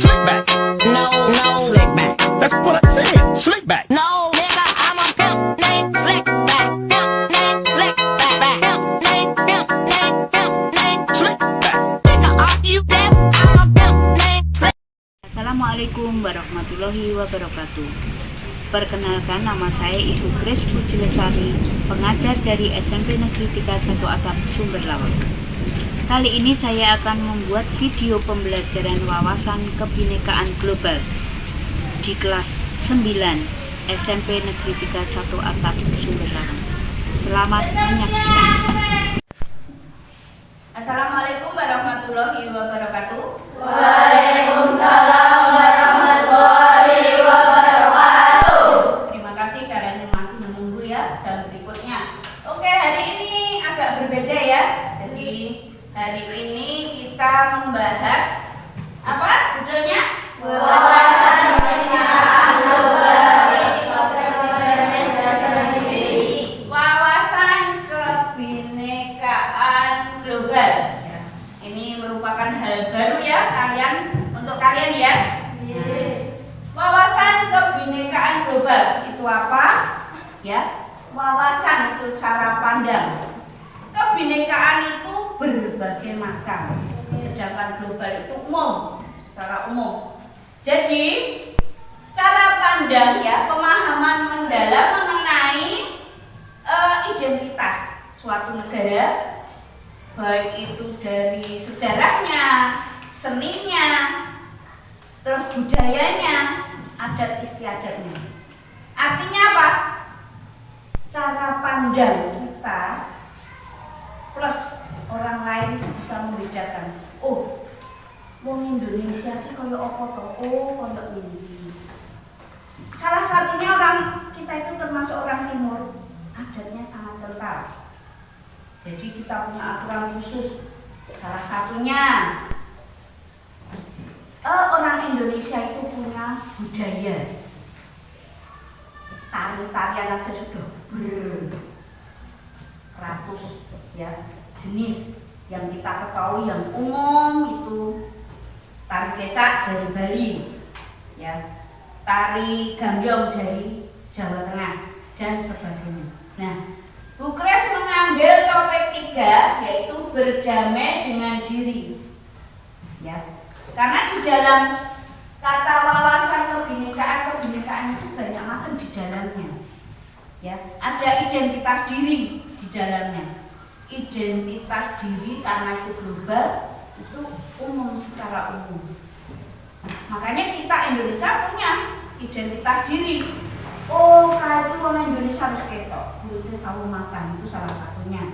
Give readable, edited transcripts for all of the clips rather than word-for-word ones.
Slick back. No, no, slick back. That's what I said. Slick back. No, nigga, I'm a pimp named Slick back. Pimp named Slick back. Pimp named Slick back. Nigga, are you deaf? I'm a pimp named Slick. Assalamualaikum warahmatullahi wabarakatuh. Perkenalkan, nama saya Ibu Grace Puji Lestari, pengajar dari SMP Negeri 31 Atap Sumber Lawang. Kali ini saya akan membuat video pembelajaran wawasan kebinekaan global di kelas 9 SMP Negeri 31 Atap Sumber Lawang. Selamat menyaksikan. Assalamualaikum warahmatullahi wabarakatuh. Waalaikumsalam warahmatullahi wabarakatuh. Terima kasih karena masih menunggu ya jam berikutnya. Oke, hari ini agak berbeda ya. Jadi hari ini kita membahas apa judulnya? Wawasan kebinekaan global. Wawasan kebinekaan global. Ya. Ini merupakan hal baru ya untuk kalian ya. Wawasan kebinekaan global itu apa? Ya, wawasan itu cara pandang. Kebinekaan itu berbagai macam. Sedangkan global itu umum, secara umum. Jadi, cara pandang ya, pemahaman mendalam mengenai identitas suatu negara, baik itu dari sejarahnya, seninya, terus budayanya, adat istiadatnya. Artinya apa? Cara pandang kita plus orang lain bisa membedakan. Oh, wong Indonesia ki koyo apa to? Oh, koyo ini. Salah satunya orang kita itu termasuk orang timur, adatnya sangat kental. Jadi kita punya aturan khusus. Salah satunya orang Indonesia itu punya budaya. Tari-tarian aja sudah beratus ya jenis. Yang kita ketahui yang umum itu tari kecak dari Bali, ya, tari gambyong dari Jawa Tengah dan sebagainya. Nah, Bu Grace mengambil topik 3 yaitu berdamai dengan diri, ya. Karena di dalam kata wawasan kebinekaan itu banyak macam di dalamnya. Ya, ada identitas diri di dalamnya. Identitas diri karena itu global, itu umum secara umum. Makanya kita Indonesia punya identitas diri. Oh, kalau itu orang Indonesia harus ketok, kulitnya sawo makan, itu salah satunya.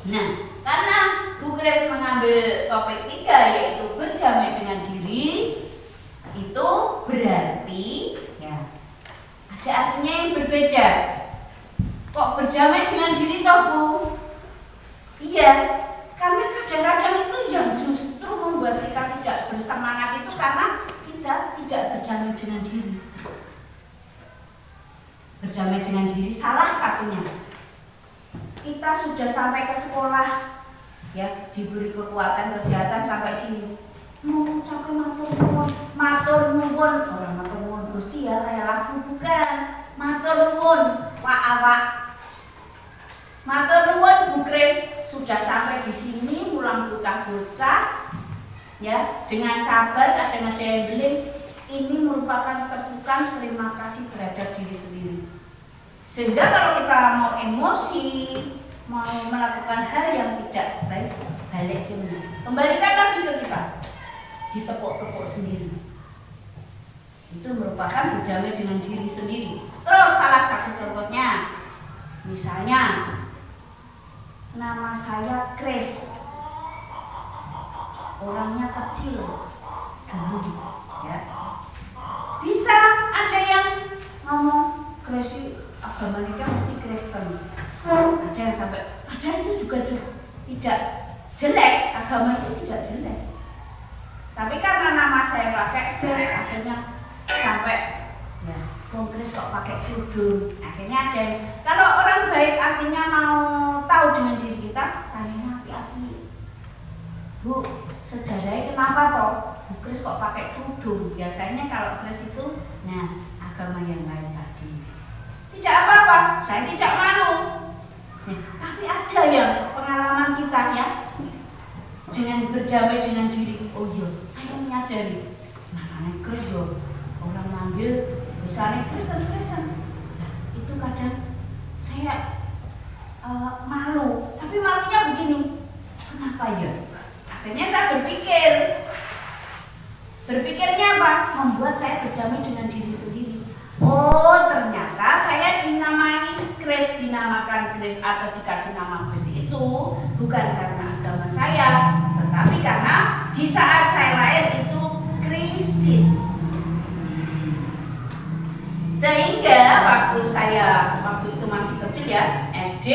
Nah, karena Bu Grace mengambil topik 3 yaitu berdamai dengan diri, itu berarti ya ada artinya yang berbeda. Kok berdamai dengan diri toh Bu? Iya, karena kadang-kadang itu yang justru membuat kita tidak bersemangat itu karena kita tidak berdamai dengan diri. Berdamai dengan diri salah satunya. Kita sudah sampai ke sekolah, ya, diberi kekuatan kesehatan sampai sini. Mau capek matur nuwun, orang matur nuwun Gusti ya kayak lagu bukan. Matur nuwun, Pak Awak. Matur nuwun Bu Grace sudah sampai di sini mulang bocah-bocah, ya, dengan sabar kadang ada yang beling. Ini merupakan tepukan terima kasih terhadap diri sendiri. Sehingga kalau kita mau emosi, mau melakukan hal yang tidak baik, balik dulu. Kembalikan lagi ke kita. Ditepuk-tepuk sendiri. Itu merupakan berdamai dengan diri sendiri. Terus salah satu contohnya, misalnya nama saya Grace, orangnya kecil dulu, ya. Bisa ada yang ngomong Grace agamanya mesti Kristen. Ada yang sampai, ada itu juga tidak jelek, agama itu tidak jelek. Tapi karena nama saya pakai Grace, akhirnya sampai ya, Grace kok pakai kerudung. Akhirnya ada yang, kalau orang baik artinya mau tahu dengan diri kita, tanya api-api. Bu, sejarahnya kenapa toh? Bu Kris kok pakai kerudung? Biasanya kalau Kris itu, nah agama yang lain tadi. Tidak apa-apa, saya tidak malu. Nah, tapi ada yang pengalaman kita ya, dengan berdamai dengan diri. Oh iya, saya menyadari, namanya Kris yo, orang manggil misalnya Kristen. Nah, itu kadang saya malu, tapi malunya begini, kenapa ya? Akhirnya saya berpikirnya apa? Membuat saya berdamai dengan diri sendiri. Oh, ternyata saya dinamakan Kris atau dikasih nama Kris itu bukan karena agama saya, tetapi karena di saat saya lahir itu krisis. Sehingga waktu itu masih kecil ya, SD,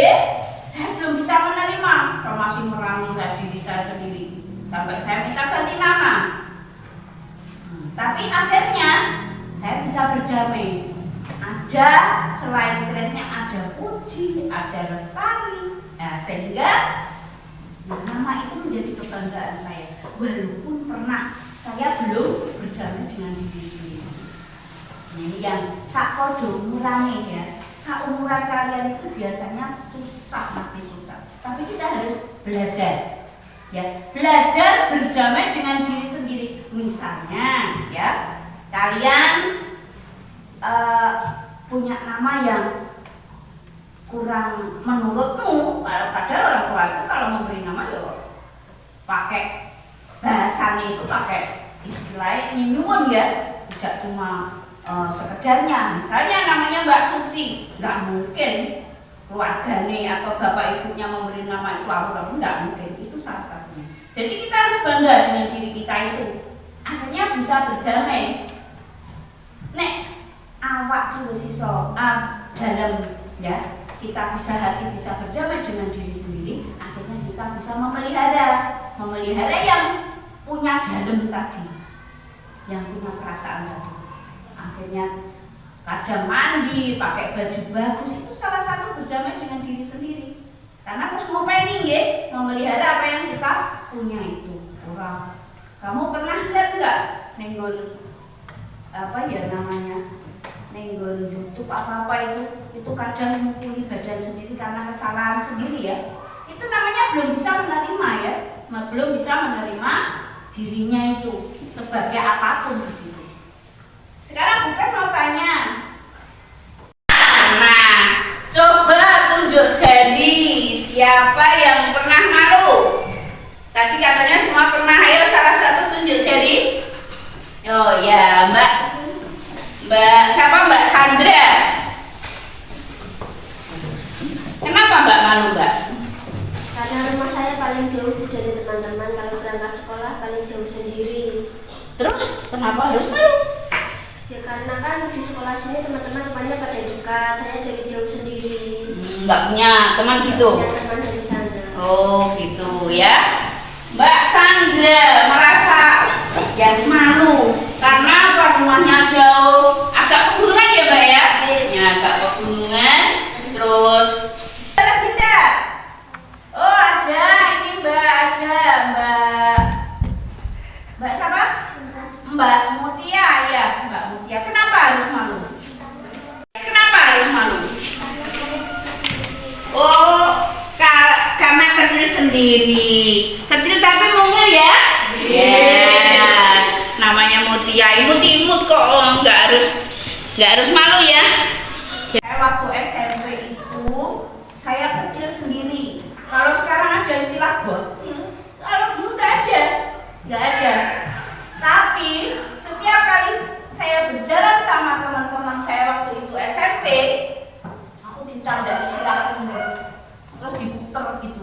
saya belum bisa menerima. Saya masih merangi diri saya sendiri sampai saya minta ganti nama. Tapi akhirnya saya bisa berdamai. Ada selain Krisnya ada Puji, ada Lestari. Nah, sehingga nama itu menjadi kebanggaan saya. Walaupun pernah saya belum berdamai dengan diri sendiri. Ini yang sakodo umurannya ya. Saumuran kalian itu biasanya masih susah. Tapi kita harus belajar. Ya, belajar berdamai dengan diri sendiri. Misalnya, ya, kalian punya nama yang kurang menurutmu. Padahal orang tua itu kalau memberi nama ya pakai bahasanya itu pakai istilahnya nyuwun ya, tidak cuma sekedarnya. Misalnya namanya Mbak Suci, nggak mungkin keluarganya atau bapak ibunya memberi nama itu aku, nggak mungkin. Itu salah satunya. Jadi kita harus bangga dengan diri kita itu. Akhirnya bisa berdamai. Nek awak tuh siso dalam ya, kita bisa hati bisa berdamai dengan diri sendiri. Akhirnya kita bisa memelihara yang punya dalam tadi, yang punya perasaan tadi. Akhirnya kadang mandi, pakai baju bagus, itu salah satu berdamai dengan diri sendiri. Karena terus mau pengen ya, memelihara apa yang kita punya itu. Orang, kamu pernah lihat nggak nenggol apa ya namanya, nenggol YouTube apa itu kadang memukuli badan sendiri karena kesalahan sendiri ya. Itu namanya belum bisa menerima ya, belum bisa menerima dirinya itu sebagai apapun di situ. Sekarang bukan mau tanya. Nah, coba tunjuk jari siapa yang pernah malu. Tadi katanya semua pernah. Ayo salah satu tunjuk jari. Oh ya, Mbak siapa? Mbak Sandra. Kenapa Mbak malu, Mbak? Karena rumah saya paling jauh dari teman-teman. Kalau berangkat sekolah paling jauh sendiri. Terus kenapa harus malu? Ya karena kan di sekolah sini teman-teman rumahnya pada dekat, saya dari jauh sendiri. Nggak punya teman gitu? Punya teman dari sana. Oh gitu ya. Mbak Sandra merasa ya malu karena apa, rumahnya jauh, agak pegunungan ya Mbak ya? Ya agak pegunungan. Terus ada kita. Oh ada, ini Mbak siapa? Mbak Mutia ya, Mbak Mutia. Kenapa harus malu? Kenapa harus malu? Oh, karena kecil sendiri. Kecil tapi mungil ya? Iya. Namanya Mutia, imut-imut kok, nggak harus malu ya. Saya waktu SMP itu saya kecil sendiri. Kalau sekarang ada istilah bocil, kalau dulu nggak ada. Tapi setiap kali saya berjalan sama teman-teman saya waktu itu SMP, aku dicanda istilah umur, terus diputer gitu.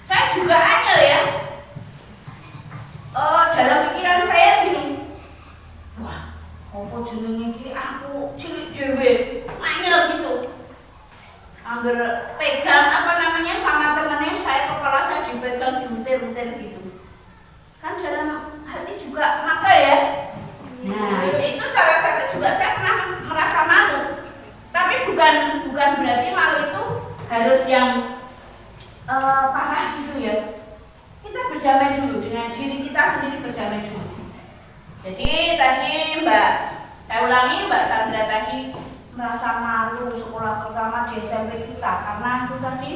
Saya juga anyel ya. Dalam pikiran saya gini, wah, apa jenenge iki aku cilik dhewe, anyel gitu. Angger pegang apa namanya sama temennya, saya kepala saya dipegang diuntir-untir gitu. Kan dalam saya ulangi, Mbak Sandra tadi merasa malu sekolah pertama di SMP kita karena itu tadi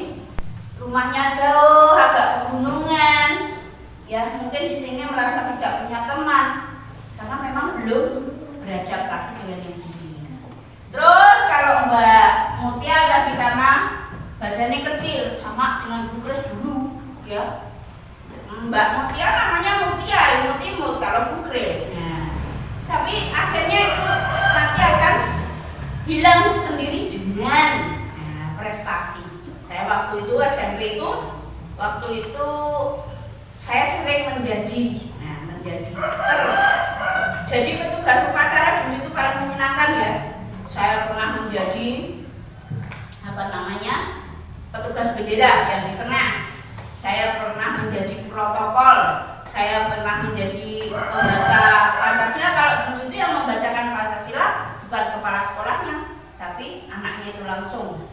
rumahnya jauh, agak pegunungan. Ya, mungkin di sini merasa tidak punya teman karena memang belum beradaptasi dengan yang di sini. Terus kalau Mbak Mutia tadi karena badannya kecil sama dengan Bu Grace dulu, ya. Mbak Mutia namanya Mutia, imut-imut kalau Bu Grace. Nah, tapi akhirnya itu nanti akan hilang sendiri dengan prestasi. Saya waktu itu SMP itu, saya sering menjadi jadi petugas upacara dulu itu paling menyenangkan ya. Saya pernah menjadi petugas bendera yang di tengah. Saya pernah menjadi protokol. Saya pernah menjadi pembaca Pancasila. Kalau dulu itu yang membacakan Pancasila bukan kepala sekolahnya, tapi anaknya itu langsung.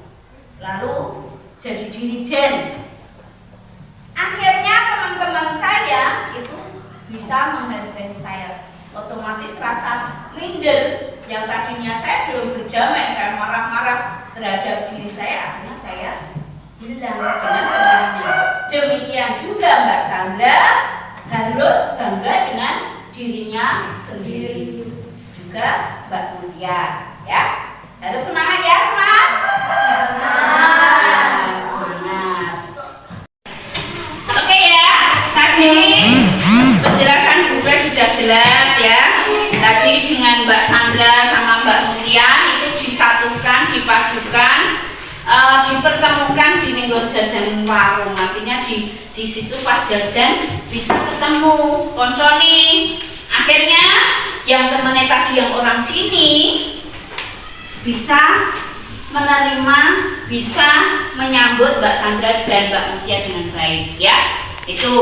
Lalu jadi dirijen. Akhirnya teman-teman saya itu bisa menghargai saya. Otomatis rasa minder yang tadinya saya belum berdamai, saya marah-marah terhadap diri saya, akhirnya saya hilang dengan sendirinya. Demikian juga Mbak Sandra harus bangga dengan dirinya sendiri. Juga Mbak Mutia, ya. Harus semangat ya, semangat. Semangat. Oke ya, tadi penjelasan Bu Grace sudah jelas ya. Tadi dengan Mbak Sandra sama Mbak Mutia itu disatukan, dipadukan, dipertemukan di minggu jajan warung. Artinya di situ pas jajan bisa ketemu konconi. Akhirnya yang temennya tadi yang orang sini bisa menerima, bisa menyambut Mbak Sandra dan Mbak Mutia dengan baik ya. Itu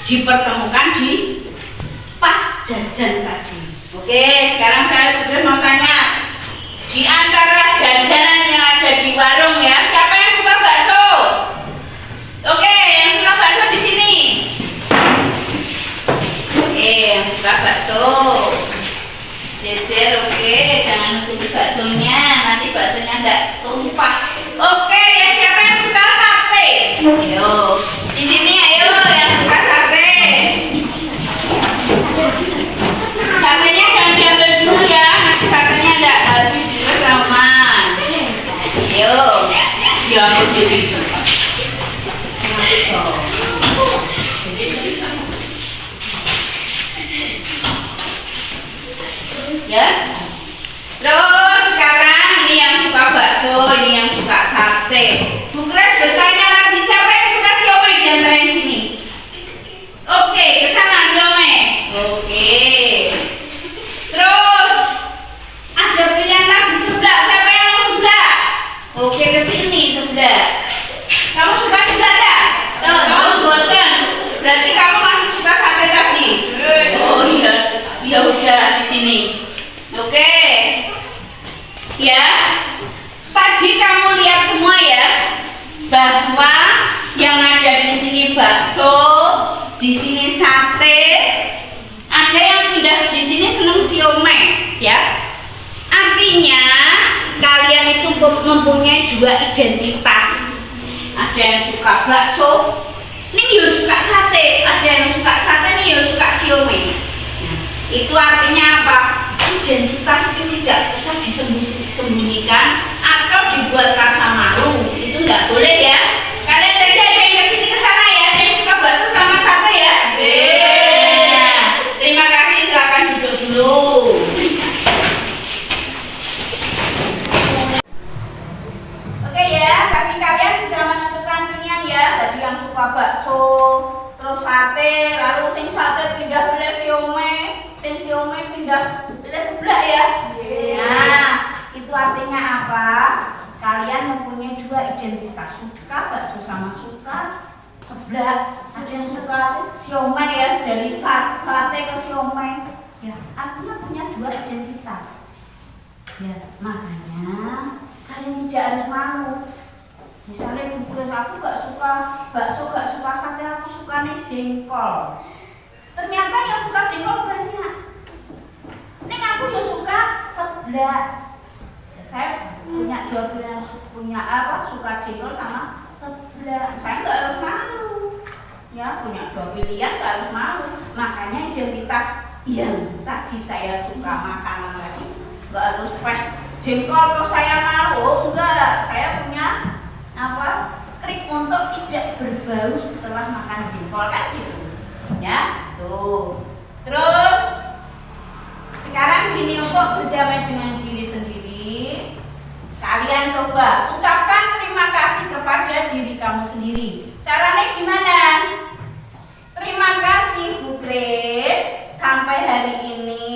dipertemukan di pas jajan tadi. Oke, sekarang saya mau tanya, di antara jajanan yang ada di warung ya, siapa yang suka bakso? Oke, yang suka bakso di sini. Oke, yang suka bakso. Jejer, oke, jangan tutup baksonya, nanti baksonya enggak tumpah. Oke, ya siapa yang suka sate? Ayo, di sini ayo yang suka sate. Satenya jangan diambil dulu ya, nanti satenya enggak habis di rumah. Ayo, diambil di situ. Ya. Terus sekarang ini yang suka bakso, ini yang suka sate. Bu Grace bertanya lagi, siapa yang suka siomay di antara yang sini? Oke, ke sana siomay. Oke. Terus ada pilihan lagi sebelah. Siapa yang mau sebelah? Oke, ke sini sebelah. Kamu suka sebelah tak? Kamu boten. Berarti kamu masih suka sate tadi? Oh iya, ya udah di sini. Oke, ya. Tadi kamu lihat semua ya, bahwa yang ada di sini bakso, di sini sate, ada yang pindah di sini seneng siomay, ya. Artinya kalian itu mempunyai dua identitas. Ada yang suka bakso, ini yang suka sate. Ada yang suka sate, ini yang suka siomay. Nah, itu artinya apa? Identitas itu tidak usah disembunyikan atau dibuat rasa malu. Itu nggak boleh ya. Kalian tadi ada yang kesini kesana ya, ada yang suka bakso sama sate ya. Nah, terima kasih, silakan duduk dulu. Oke ya, tadi kalian sudah menentukan pilihan ya. Tadi yang suka bakso, terus sate, lalu sing sate pindah pilih siomay, sing siomay pindah sebelah ya. Nah, itu artinya apa? Kalian mempunyai dua identitas, suka bakso sama suka sebelah. Ada yang suka siomay ya, dari sate ke siomay. Ya, artinya punya dua identitas. Ya, makanya kalian tidak harus malu. Misalnya Bu Grace, aku gak suka bakso, gak suka sate, aku sukanya jengkol. Ternyata yang suka jengkol banyak. Ini aku sebelah. Ya, saya punya dua pilihan, punya apa? Suka jengkol sama sebelah. Saya nggak harus malu. Ya, punya dua pilihan nggak harus malu. Makanya identitas yang tadi saya suka makanan tadi nggak harus jengkol kok saya malu. Oh, enggak, saya punya apa? Trik untuk tidak berbau setelah makan jengkol kan gitu. Ya, tuh. Terus sekarang gini, untuk berdamai dengan diri sendiri, kalian coba ucapkan terima kasih kepada diri kamu sendiri. Caranya gimana? Terima kasih Bu Grace, sampai hari ini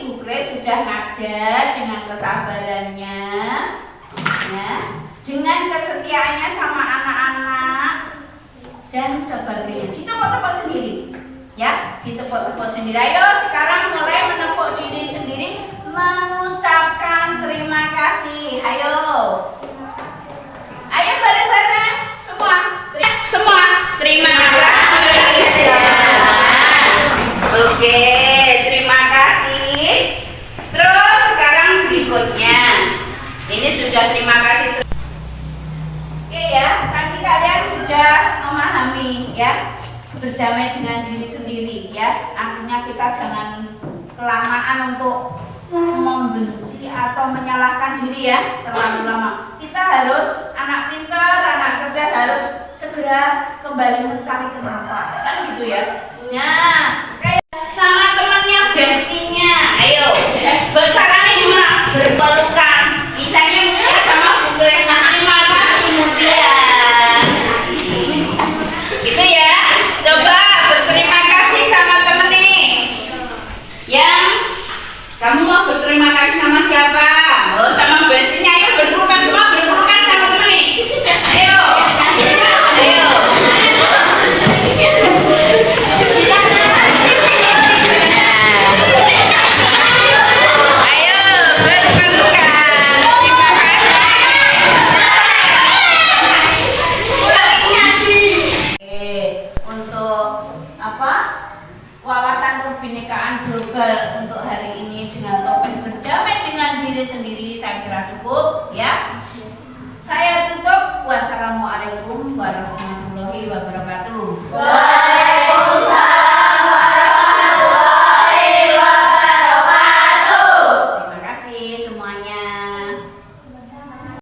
Bu Grace sudah ngajar dengan kesabarannya, ya, dengan kesetiaannya sama anak-anak dan sebagainya. Ditepuk-tepuk sendiri, ya, ditepuk-tepuk sendiri. Ayo sekarang mulai menepuk diri sendiri, mengucapkan terima kasih. Ayo, ayo bareng-bareng semua. Semua terima kasih. Oke, terima kasih. Terus sekarang berikutnya, ini sudah terima kasih. Oke ya, tadi kalian sudah memahami ya, berdamai dengan diri sendiri ya. Artinya kita jangan kelamaan untuk membenci atau menyalahkan diri ya, terlalu lama. Kita harus, anak pintar, anak cerdas harus segera kembali mencari kenapa, kan gitu ya. Nah, kayak sama temannya, bestinya, ayo bercaranya gimana? Berpelukan. Misalnya Mutia sama Bu Grace, terima kasih Mutia, gitu ya. Coba berterima kasih sama temen nih. Yang kamu mau berterima kasih sama siapa? Oh, sama bestinya ya.